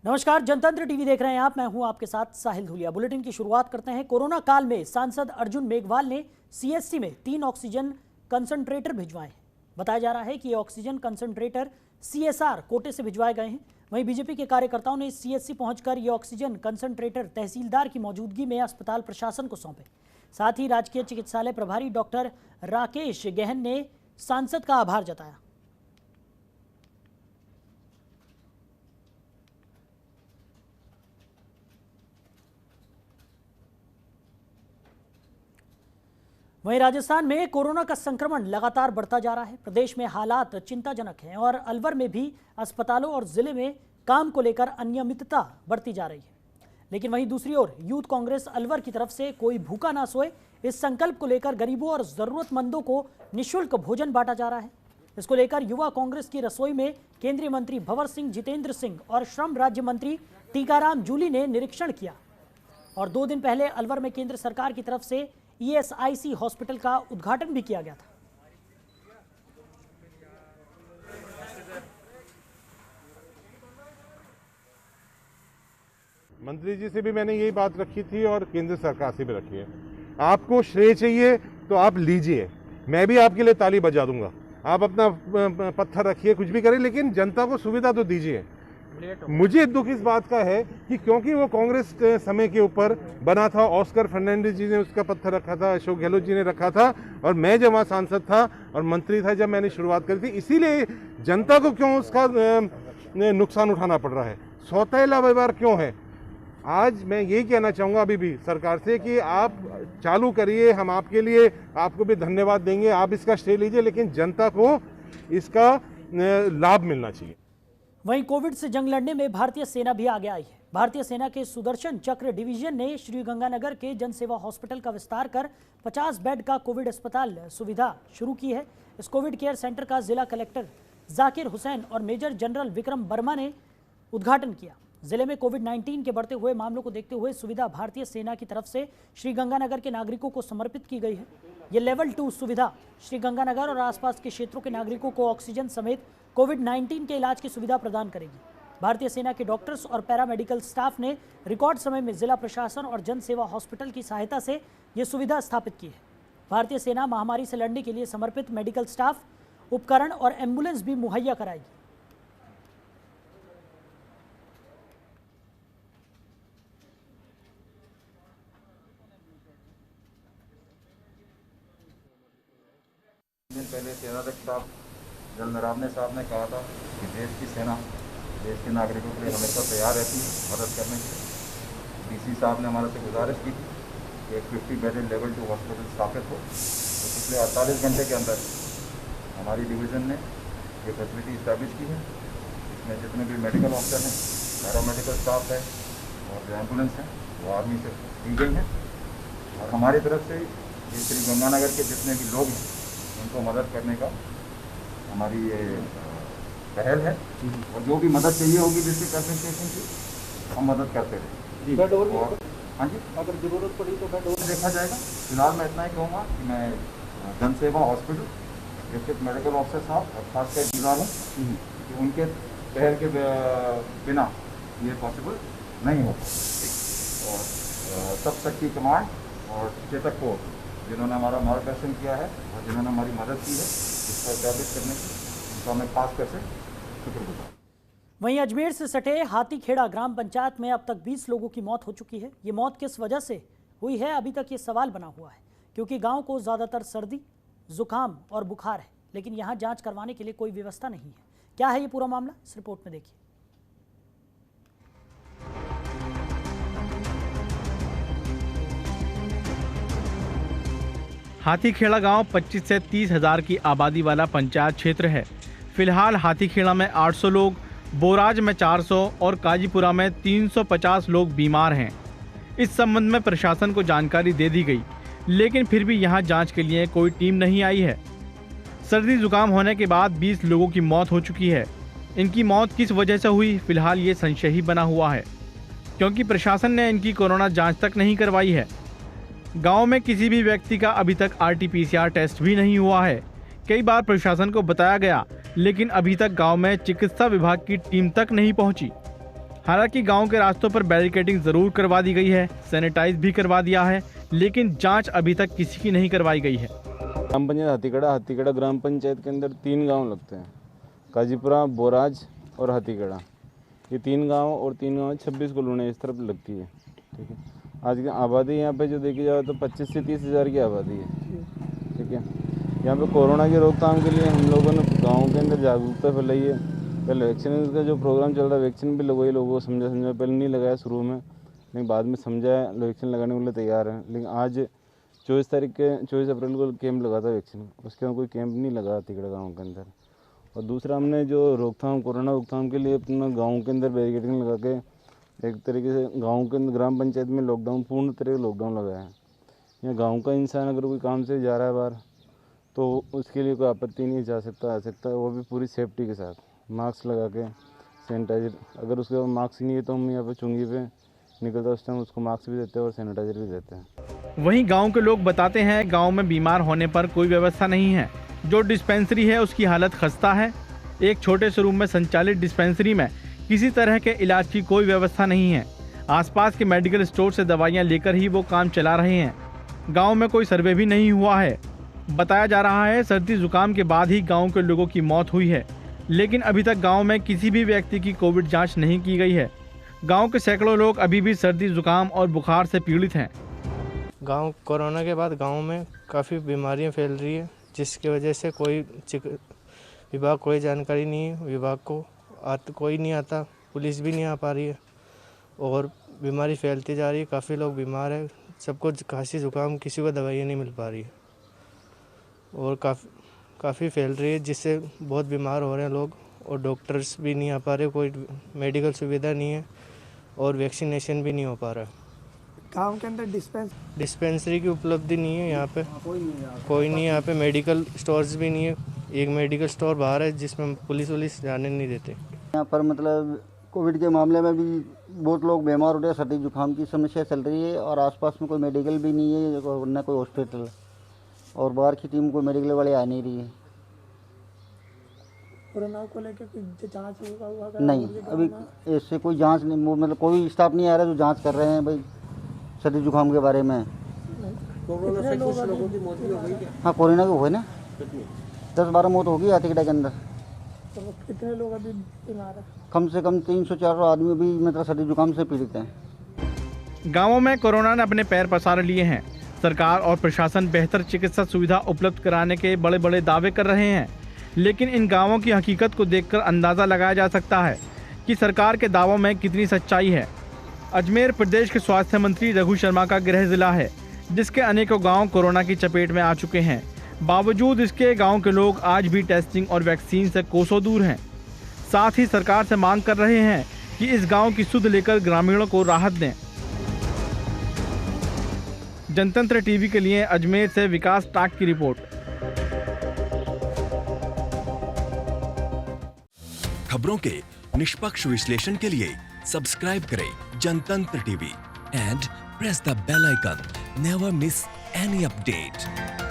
नमस्कार, जनतंत्र टीवी देख रहे हैं आप। मैं हूं आपके साथ साहिल धुलिया। बुलेटिन की शुरुआत करते हैं। कोरोना काल में सांसद अर्जुन मेघवाल ने सीएससी में 3 ऑक्सीजन कंसंट्रेटर भिजवाए हैं। बताया जा रहा है कि ये ऑक्सीजन कंसंट्रेटर सीएसआर कोटे से भिजवाए गए हैं। वहीं बीजेपी के कार्यकर्ताओं ने सीएससी पहुंचकर ये ऑक्सीजन कंसंट्रेटर तहसीलदार की मौजूदगी में अस्पताल प्रशासन को सौंपे। साथ ही राजकीय चिकित्सालय प्रभारी डॉक्टर राकेश गहन ने सांसद का आभार जताया। वहीं राजस्थान में कोरोना का संक्रमण लगातार बढ़ता जा रहा है। प्रदेश में हालात चिंताजनक हैं और अलवर में भी अस्पतालों और जिले में काम को लेकर अनियमितता बढ़ती जा रही है। लेकिन वहीं दूसरी ओर यूथ कांग्रेस अलवर की तरफ से कोई भूखा ना सोए, इस संकल्प को लेकर गरीबों और जरूरतमंदों को निःशुल्क भोजन बांटा जा रहा है। इसको लेकर युवा कांग्रेस की रसोई में केंद्रीय मंत्री भंवर सिंह, जितेंद्र सिंह और श्रम राज्य मंत्री टीकाराम जूली ने निरीक्षण किया। और 2 दिन पहले अलवर में केंद्र सरकार की तरफ से ESIC हॉस्पिटल का उद्घाटन भी किया गया था। मंत्री जी से भी मैंने यही बात रखी थी और केंद्र सरकार से भी रखी है। आपको श्रेय चाहिए तो आप लीजिए, मैं भी आपके लिए ताली बजा दूंगा। आप अपना पत्थर रखिए, कुछ भी करें, लेकिन जनता को सुविधा तो दीजिए। मुझे दुख इस बात का है कि क्योंकि वो कांग्रेस समय के ऊपर बना था, ऑस्कर फर्नांडिस जी ने उसका पत्थर रखा था, अशोक गहलोत जी ने रखा था, और मैं जब वहाँ सांसद था और मंत्री था जब मैंने शुरुआत करी थी, इसीलिए जनता को क्यों उसका नुकसान उठाना पड़ रहा है, सौतेला व्यवहार क्यों है। आज मैं यही कहना चाहूँगा अभी भी सरकार से कि आप चालू करिए, हम आपके लिए आपको भी धन्यवाद देंगे, आप इसका श्रेय लीजिए, लेकिन जनता को इसका लाभ मिलना चाहिए। वहीं कोविड से जंग लड़ने में भारतीय सेना भी आगे आई है। भारतीय सेना के सुदर्शन चक्र डिवीजन ने श्रीगंगानगर के जनसेवा हॉस्पिटल का विस्तार कर 50 बेड का कोविड अस्पताल सुविधा शुरू की है। इस कोविड केयर सेंटर का जिला कलेक्टर जाकिर हुसैन और मेजर जनरल विक्रम वर्मा ने उद्घाटन किया। जिले में कोविड-19 के बढ़ते हुए मामलों को देखते हुए सुविधा भारतीय सेना की तरफ से श्रीगंगानगर के नागरिकों को समर्पित की गई है। ये लेवल 2 सुविधा श्रीगंगानगर और आसपास के क्षेत्रों के नागरिकों को ऑक्सीजन समेत कोविड-19 के इलाज की सुविधा प्रदान करेगी। भारतीय सेना के डॉक्टर्स और पैरामेडिकल स्टाफ ने रिकॉर्ड समय में जिला प्रशासन और जन सेवा हॉस्पिटल की सहायता से ये सुविधा स्थापित की है। भारतीय सेना महामारी से लड़ने के लिए समर्पित मेडिकल स्टाफ, उपकरण और एम्बुलेंस भी मुहैया कराएगी। पहले सेनाध्यक्ष साहब जनरल नरावने साहब ने कहा था कि देश की सेना देश के नागरिकों के लिए हमेशा तैयार रहती है मदद करने के लिए। DC साहब ने हमारे से गुजारिश की थी कि एक 50 बेडेड लेवल 2 हॉस्पिटल स्थापित हो। तो पिछले 48 घंटे के अंदर हमारी डिवीज़न ने ये फैसिलिटी इस्टेब्लिश की है। इसमें जितने भी मेडिकल ऑफिसर हैं, पैरामेडिकल स्टाफ है और जो एम्बुलेंस हैं वो आर्मी से दी गई हैं। और हमारी तरफ से ये श्रीगंगानगर के जितने भी लोग हैं उनको मदद करने का हमारी ये पहल है। और जो भी मदद चाहिए होगी डिस्ट्रिक्ट एडमिनिस्ट्रेशन की, हम मदद करते रहें। और हाँ जी, अगर ज़रूरत पड़ी तो बेड और देखा जाएगा। फिलहाल मैं इतना ही कहूँगा कि मैं जनसेवा हॉस्पिटल डिस्ट्रिक्ट मेडिकल ऑफिसर साहब और खासकर इंतजार हूँ कि उनके पहल के बिना ये पॉसिबल नहीं होगा। और सब शक्ति कमांड और चेतक को जिन्होंने हमारा मार्गदर्शन किया है और जिन्होंने हमारी मदद की है इसको एस्टैब्लिश करने की, उनका मैं खास करके शुक्रगुजार। वहीं अजमेर से सटे हाथीखेड़ा ग्राम पंचायत में अब तक 20 लोगों की मौत हो चुकी है। ये मौत किस वजह से हुई है, अभी तक ये सवाल बना हुआ है, क्योंकि गांव को ज़्यादातर सर्दी, जुकाम और बुखार है, लेकिन यहाँ जांच करवाने के लिए कोई व्यवस्था नहीं है। क्या है ये पूरा मामला, इस रिपोर्ट में देखिए। हाथीखेड़ा गांव 25 से 30 हजार की आबादी वाला पंचायत क्षेत्र है। फिलहाल हाथीखेड़ा में 800 लोग, बोराज में 400 और काजीपुरा में 350 लोग बीमार हैं। इस संबंध में प्रशासन को जानकारी दे दी गई, लेकिन फिर भी यहां जांच के लिए कोई टीम नहीं आई है। सर्दी जुकाम होने के बाद 20 लोगों की मौत हो चुकी है। इनकी मौत किस वजह से हुई, फिलहाल ये संशय ही बना हुआ है, क्योंकि प्रशासन ने इनकी कोरोना जाँच तक नहीं करवाई है। गांव में किसी भी व्यक्ति का अभी तक RT-PCR टेस्ट भी नहीं हुआ है। कई बार प्रशासन को बताया गया, लेकिन अभी तक गांव में चिकित्सा विभाग की टीम तक नहीं पहुंची। हालांकि गांव के रास्तों पर बैरिकेडिंग जरूर करवा दी गई है, सैनिटाइज भी करवा दिया है, लेकिन जांच अभी तक किसी की नहीं करवाई गई है। ग्राम पंचायत हाथीगढ़ा ग्राम पंचायत के अंदर 3 गांव लगते हैं, काजीपुरा, बोराज और हाथीगढ़ा। ये 3 गांव और 3 गांव 26 कॉलोनी इस तरफ लगती है। ठीक है, आज की आबादी यहाँ पे जो देखी जाए तो 25 से 30 हज़ार की आबादी है। ठीक है, यहाँ पे कोरोना की रोकथाम के लिए हम लोगों ने गाँव के अंदर जागरूकता फैलाई है। पहले वैक्सीन का जो प्रोग्राम चल रहा है, वैक्सीन भी लगवाई, लोगों को समझा पहले नहीं लगाया शुरू में, लेकिन बाद में समझाया, वैक्सीन लगाने के लिए तैयार है। लेकिन आज 24 अप्रैल को कैंप लगा था वैक्सीन, उसके अंदर कोई कैंप नहीं लगा हाथीगढ़ा गाँव के अंदर। और दूसरा हमने जो कोरोना रोकथाम के लिए अपना गाँव के अंदर बैरिकेडिंग लगा के एक तरीके से गाँव के अंदर ग्राम पंचायत में लॉकडाउन, पूर्ण तरह लॉकडाउन लगाया है। यहाँ गाँव का इंसान अगर कोई काम से जा रहा है बाहर तो उसके लिए कोई आपत्ति नहीं, जा सकता आ सकता है, वो भी पूरी सेफ्टी के साथ, मास्क लगा के, सैनिटाइजर। अगर उसके पास मास्क नहीं है तो हम यहाँ पे चुंगी पे निकलता उस टाइम उसको मास्क भी देते हैं और सैनिटाइजर भी देते हैं। वहीं गांव के लोग बताते हैं, गांव में बीमार होने पर कोई व्यवस्था नहीं है। जो डिस्पेंसरी है उसकी हालत खस्ता है। एक छोटे से रूम में संचालित डिस्पेंसरी में किसी तरह के इलाज की कोई व्यवस्था नहीं है। आसपास के मेडिकल स्टोर से दवाइयां लेकर ही वो काम चला रहे हैं। गांव में कोई सर्वे भी नहीं हुआ है। बताया जा रहा है सर्दी जुकाम के बाद ही गांव के लोगों की मौत हुई है, लेकिन अभी तक गांव में किसी भी व्यक्ति की कोविड जांच नहीं की गई है। गांव के सैकड़ों लोग अभी भी सर्दी जुकाम और बुखार से पीड़ित हैं। गांव कोरोना के बाद गांव में काफ़ी बीमारियां फैल रही है, जिसकी वजह से विभाग कोई जानकारी नहीं है, विभाग को कोई नहीं आता, पुलिस भी नहीं आ पा रही है और बीमारी फैलती जा रही है। काफ़ी लोग बीमार है, सबको खांसी जुकाम, किसी को दवाइयाँ नहीं मिल पा रही है और काफ़ी फैल रही है, जिससे बहुत बीमार हो रहे हैं लोग और डॉक्टर्स भी नहीं आ पा रहे, कोई मेडिकल सुविधा नहीं है और वैक्सीनेशन भी नहीं हो पा रहा है। गाँव के अंदर डिस्पेंसरी की उपलब्धि नहीं है यहाँ पे, कोई नहीं यहाँ पे, मेडिकल स्टोर्स भी नहीं है। एक मेडिकल स्टोर बाहर है जिसमें पुलिस जाने नहीं देते। यहाँ पर मतलब कोविड के मामले में भी बहुत लोग बीमार हो रहे हैं, सर्दी जुकाम की समस्या चल रही है और आसपास में कोई मेडिकल भी नहीं है, न कोई हॉस्पिटल, और बाहर की टीम कोई मेडिकल वाले आ नहीं रही है। कोरोना को लेकर जांच हुआ नहीं, अभी ऐसे कोई जांच नहीं, मतलब कोई स्टाफ नहीं आ रहा जो जांच कर रहे हैं भाई सर्दी जुकाम के बारे में। कोरोना से कुछ लोगों की मौत भी हो गई। हाँ, कोरोना की हुई ना, 10-12 मौत होगी हाथीगढ़ा के अंदर। तो कितने लोग अभी बीमार हैं? कम से कम 300-400 आदमी भी मतलब सर्दी जुकाम से पीड़ित हैं। गाँवों में कोरोना ने अपने पैर पसार लिए हैं। सरकार और प्रशासन बेहतर चिकित्सा सुविधा उपलब्ध कराने के बड़े बड़े दावे कर रहे हैं, लेकिन इन गाँवों की हकीकत को देखकर अंदाज़ा लगाया जा सकता है कि सरकार के दावों में कितनी सच्चाई है। अजमेर प्रदेश के स्वास्थ्य मंत्री रघु शर्मा का गृह जिला है, जिसके अनेकों गांव कोरोना की चपेट में आ चुके हैं। बावजूद इसके गांव के लोग आज भी टेस्टिंग और वैक्सीन से कोसों दूर हैं। साथ ही सरकार से मांग कर रहे हैं कि इस गांव की सुध लेकर ग्रामीणों को राहत दें। जनतंत्र टीवी के लिए अजमेर से विकास टाक की रिपोर्ट। खबरों के निष्पक्ष विश्लेषण के लिए सब्सक्राइब करें Jantantra TV and press the bell icon. Never miss any update.